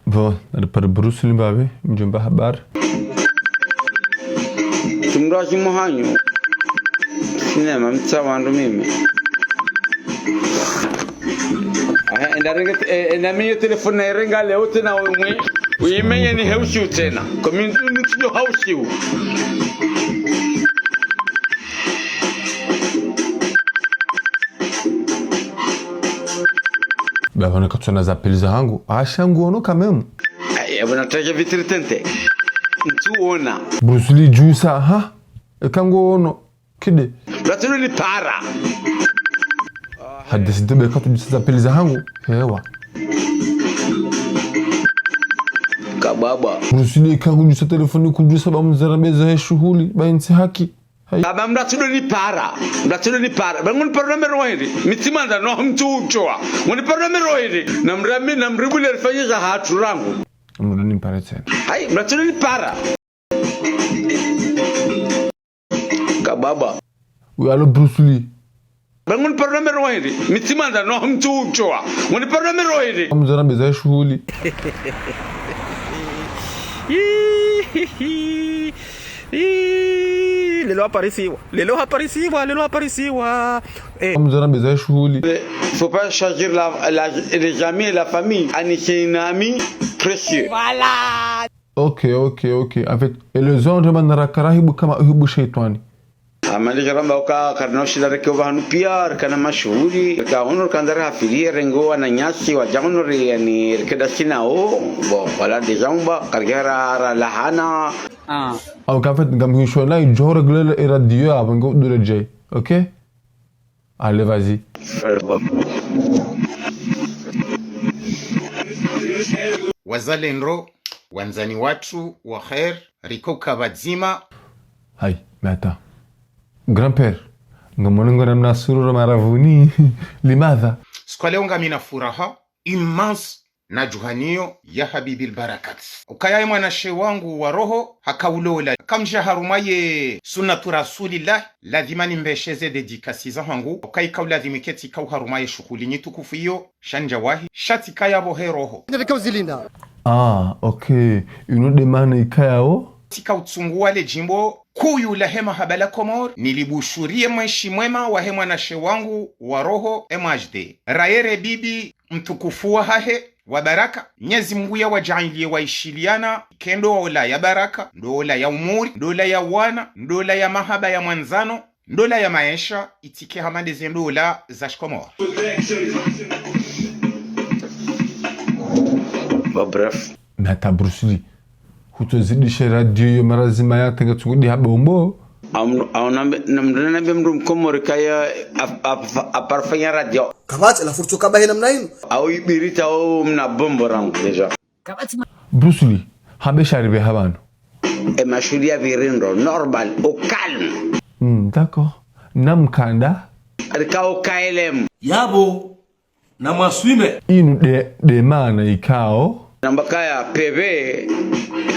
Bom, era para Bruce Lee babi, mjomba habari. Tumraji mohanyo. Sinema mtawandu mimi. Enda minha telefone irenga leo tena wewe. Uimenye ni haushi tena. Community ndio haushi. Baba nakatuna za pili zangu. Asha nguonoka memu. Bwana taje vitritente. Ntuona. Bruce Lee juice ha? Ekanguono kide. Bratulu ni para. Hadi sidebe katu za pili zangu. Hewa. Kababa. Bruce Lee kangu juice telefoni kujusa ba mzarabeza ya shughuli ba inti haki. Baba mratulu ni para. Mratulu ni para. Bangun probleme rohiri. Mitimanda no mtuchoa. Ngoni probleme rohiri. Namrami namribule rifanyisha hatu rangu. Mrudi ni para tena. Hai, mratulu ni para. Kababa. Uyalo Bruce Lee. Bangun probleme rohiri. Mitimanda no mtuchoa. Ngoni probleme rohiri. Mzarabeza ya shughuli. Lelo apareciwa. Mzarabeza ya shughuli. Faut pas choisir les amis et la famille. Ani c'est un ami précieux. Voilà. Ok. En fait, et les autres manara karahibu kama uhibu shaitani. Amali jaramba uka karnoshi da rekiwa hanu pia kana mashuhuri ka honor kandara hafiria rengo wananyasi wa jamunori yani rekeda sinao bo wala dejamba kargera lahana Au en fait ngam shona jo regle et radio abango de DJ. OK? Allez, vas-y. Wazalendo wanzani watu wa khair rikoka bazima. Hai, mais attends. Grand-père, ngamonengo na mnasuru maravuni limadha. Siku leo ngamina furaha immense na juhanio ya habibil barakat. Ukayaye mwanashe wangu wa roho hakaulola kamja harumaye sunnatu rasulillah lazima nimbesheze dedikasi za hangu ukaika ulazimiketi kau harumaye shughuli nyitukufu hiyo shanja wahi shati kaya bohe roho. Ah, OK. Une demande ikayao Tika utsungua le jimbo kuyu la hema habala komor nilibushurie mweshi mwema wa hema na wangu wa roho MHD rayere bibi mtukufu wa hahe wa baraka nyezi mguya wa jailie wa ishiliana kendo ola ya baraka ndola ya umuri ndola ya wana ndola ya mahaba ya mwanzano ndola ya maisha itike hamade zendola za shkomor. Bref. Nata Bruce Lee. Hutozidisha radio yo marazima ya tenga tungudi habombo. Namdana bemrum komori kaya aparfanya radio. Kabati la furtu kabahi namna hino. Au ibirita au mna bombo rangu deja. Bruce Lee, habe sharibe habano. Mashulia virindo normal au calme. D'accord. Namkanda. Alika au KLM. Yabo na maswime. Inu de mana ikao. Nambakaya PV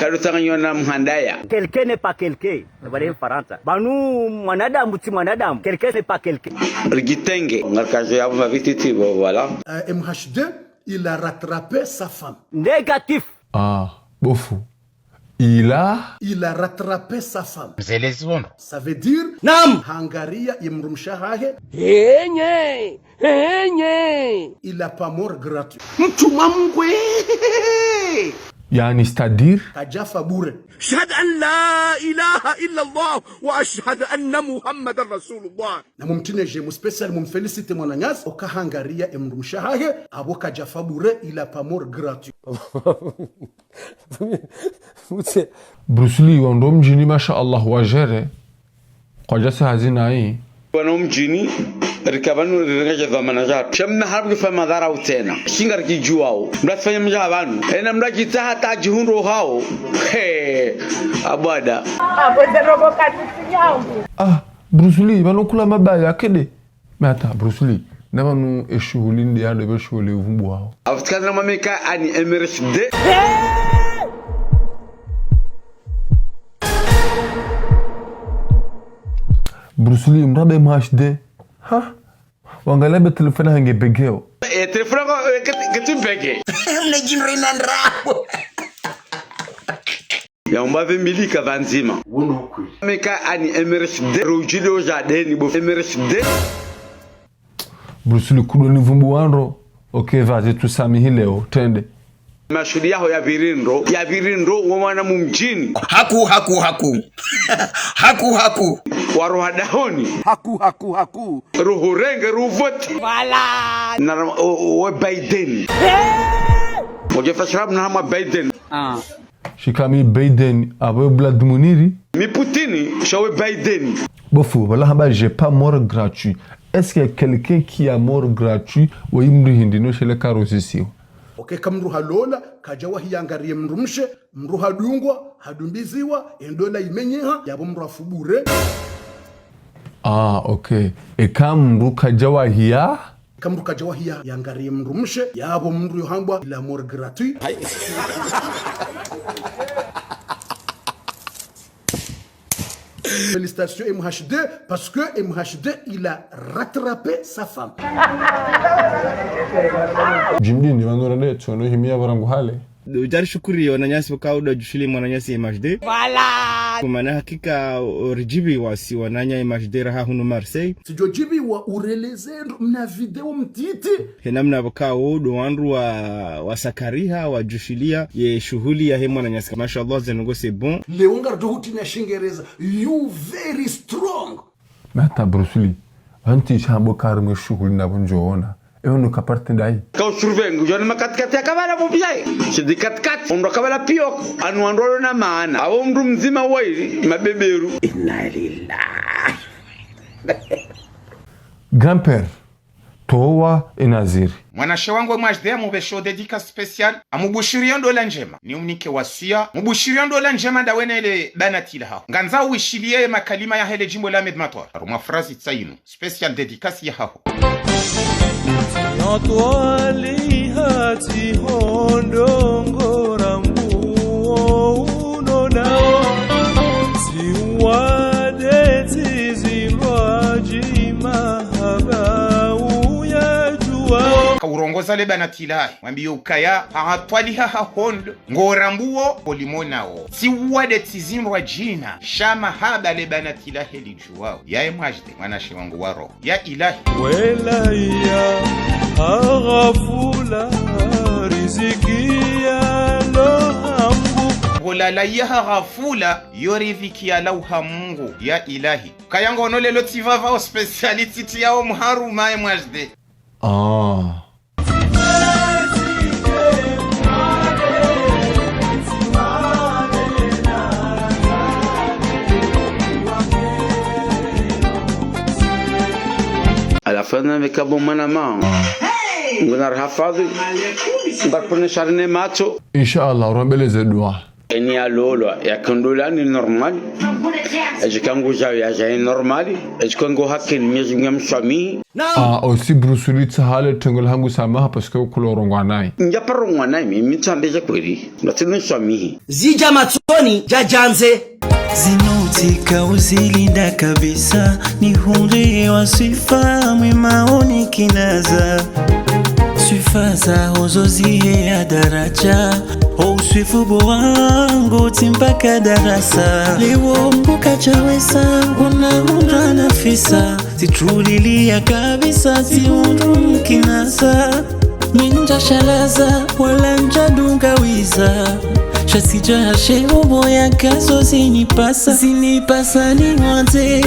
kadutanganywa na mhandaya. Quelqu'un n'est pas quelqu'un. Nabale Faransa. Banu mwanadamu ti mwanadamu. Quelqu'un n'est pas quelqu'un. Rigitenge ngarkaje yabo mavititi voilà. MHD, il a rattrapé sa femme. Négatif. Ah, bofu. Il a rattrapé sa femme. Mzelezi wono. Ça veut dire Nam. Hangaria imrumshahahe. Henye. Il a pas mort gratuit. Mtumamgwe. yani c'est-à-dire Kajafa bure. Shahad an la ilaha illa Allah wa ashhadu anna Muhammadan Rasulullah. Na mumtineje mu special mumfelicite mwananyasi oka Hangaria imrumshahahe abo kajafa bure, il a pas mort gratuit. Bruce Lee wando mjini masha Allah wajere kwa jasa hazina hii wana mjini rikabanu ringaje dhamana za shamna harbu fa madhara utena shingar kijuao mnafanya mjabanu ena mnakita hata jihunro hao abada Bruce Lee banokula mabaya kede mata Bruce Lee namanu eshughuli ndi ande beshughuli uvumbu wao afutkana mameka ani MRSD Bruce Lee mrabe MHD ha wangalebe telefona hange begeo telefona ketu bege mnejinrina ndrapo ya umbave milika vanzima wono kweli meka ani MRSD rujile ojadeni bo MRSD Bruce Lee kudo ni vumbu wanro okay vaje tusamihi leo tende mashuri yao ya virindo mwana mumjini haku waroha dahoni haku ruhurenge ruvoti na we Biden moja fashrab na hama Biden shikami Biden abo Vlad Muniri mi Poutine shawe Biden bofu wala haba j'ai pas mort gratuit. Est-ce qu'il y a quelqu'un qui a mort gratuit ou imri hindino chez les carosisio okay kamruha lola kajawa hiyangariye mrumshe mruha dungwa hadumbiziwa endola imenyeha yabo mruha fubure okay e kamru kajawa hiya kamru kajawa hiya yangariye mrumshe yabo mru yohambwa la mort gratuit Félicitations MHD parce que MHD il a rattrapé sa femme. Jimdi ni wanora tsono himia barangu hale. Ujari shukuri wananyasi wakao da jushili mwananyasi MHD. Kumana hakika orijibi wasi wananya MHD raha hunu Marseille. Sijojibi wa urelezendo mna video mtiti. Henamna wakao do wanru wa sakariha wa jushilia ye shughuli ya hemu wananyasi. Mashallah zenungo c'est bon. Leongar dohuti na shingereza. You very strong. Mata Bruce Lee. Anti shambo karme shughuli na bonjoona. Ewe nuka parte dai. Kau survengu jona makat ya kabala bobiyai. Sidi kat ondo kabala piok anu andolo na maana. Awo mru mzima wairi mabeberu. Inna lillahi. Grand-père Towa Enaziri. Mwanashe wangu MHD amubesho dedika special amubushiria ndola njema ni umnike wasia mubushiria ndola njema dawene ile banatila hao nganza uishilie makalima ya hele jimbo la Medmatwar aruma frazi tsainu special dedikasi ya hao Natwali hati hondongo rambuo unonao siwade tizilwaji mahaba uyajuao kaurongoza le banatila mwambie ukaya hatwali hondo ngorambuo polimonao siwade tizilwa jina shama haba le banatila heli juao ya MHD mwanashe wangu waro ya ilahi welaya aghafula rizikia lohambu Golala yaha ghafula yoriviki ya lauha Mungu ya ilahi kayango onolelo tivava o speciality yao mharuma MHD ala fana mekabo manama ngunar hafadhi ndakpone sharne macho Inshallah rombeleze dua. eni alolo ya kondolani normal ejikangu ya jai normal ejikangu hakin mizungam swami aussi Bruce Lee tsahale tengol hangu samaha parce que kulorongwa nai. njaparongwa nai mimi tsambeje kweli natinu swami zija matsoni jajanze Zinutika uzilinda kabisa ni hunde wa sifa mwimaoni kinaza sifa za uzozie ya daraja uswifubo wangu timpaka darasa lewo mbuka chawesa unaunda nafisa titrulilia kabisa tiundu mkinasa minja shalaza wala njadunga wiza Shasija hashe ubo ya kazo zinipasa ni wante